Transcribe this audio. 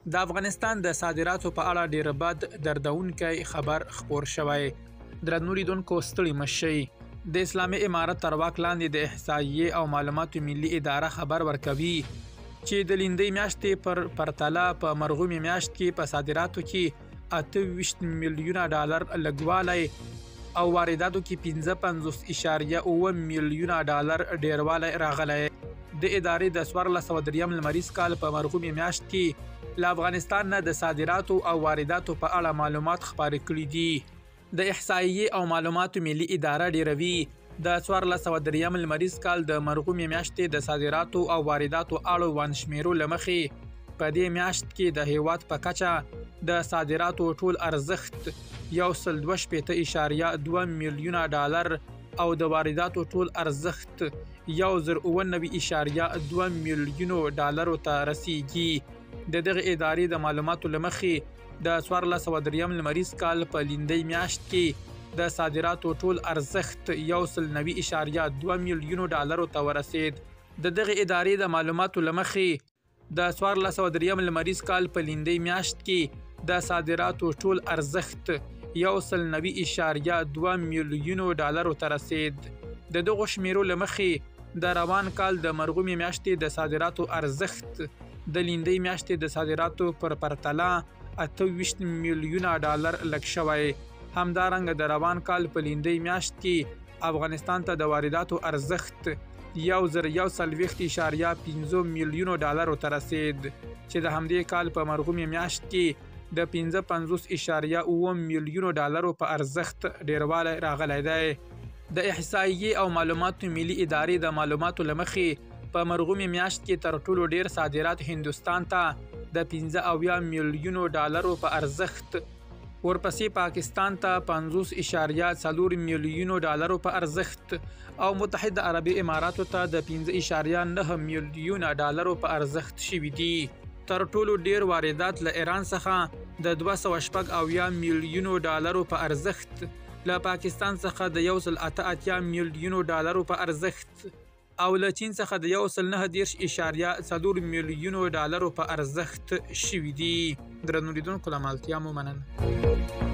د افغانستان د صادراتو په اړه ډیر بد دردونکی خبر خپور شوی. درنو لیدونکو ستړي مشئ. د اسلامي امارت تر واک لاندې د احصایې او معلوماتو ملي اداره خبر ورکوي چې د لیندۍ میاشتې پر پرتله په مرغومي میاشت کې په صادراتو کې 28 میلیونه ډالر لګوالی او وارداتو کې 55.9 میلیونه ډالر ډیروالی راغلی. د ادارې د 1403 لمریز کال په مرغومي میاشت کې له افغانستان نه د صادراتو او وارداتو په اړه معلومات خپاره کړي دي. د احصایې او معلوماتو ملي اداره ډیروي د 1403 لمریز کال د مرغومي میاشتې د صادراتو او وارداتو اړوند شمیرو له مخې په دې میاشت کې د هیواد په کچه د صادراتو ټول ارزښت 162.2 میلیونه ډالر او د وارداتو ټول ارزښت 199.2 میلیونو ډالرو ته رسیږي. د دغه ادارې د معلوماتو له مخې د 1403 لمریز کال په لیندۍ میاشت کې د صادراتو ټول ارزښت 190.2 میلیونو ډالرو ته ورسید. د دغه ادارې د معلوماتو له مخې د 1403 لمریز کال په لیندۍ میاشت کې د صادراتو ټول ارزښت 190.2 میلیونو ډالرو ته رسید. د دغو شمیرو له مخې د روان کال د مرغومي میاشتې د صادراتو ارزښت د لیندۍ میاشتې د صادراتو پر پرتله 28 میلیونه ډالر لږ شوی. همدارنګه د روان کال په لیندۍ میاشت کې افغانستان ته د وارداتو ارزښت 140.5 میلیونو ډالرو ته رسید چې د همدې کال په مرغومي میاشت کې د 55.9 میلیونو ډالرو په ارزښت ډیروالی راغلی دی. د احصایې او معلوماتو ملي ادارې د معلوماتو له مخې په مرغومي میاشت کې تر ټولو ډیر صادرات هندوستان ته د 15 میلیونو ډالرو په ارزښت، ورپسې پاکستان ته 50.4 میلیونو ډالرو په ارزښت او متحده عربي اماراتو ته د 5.9 میلیونه ډالرو په ارزښت شوي دي. تر ټولو ډیر واردات له ایران څخه د 280 میلیونو ډالرو په ارزښت، له پاکستان څخه د 188 میلیونو ډالرو په ارزښت او له چین څخه د 119.4 میلیونو ډالرو په ارزښت شوي دي. درنو لیدونکو له ملتیا مو مننه.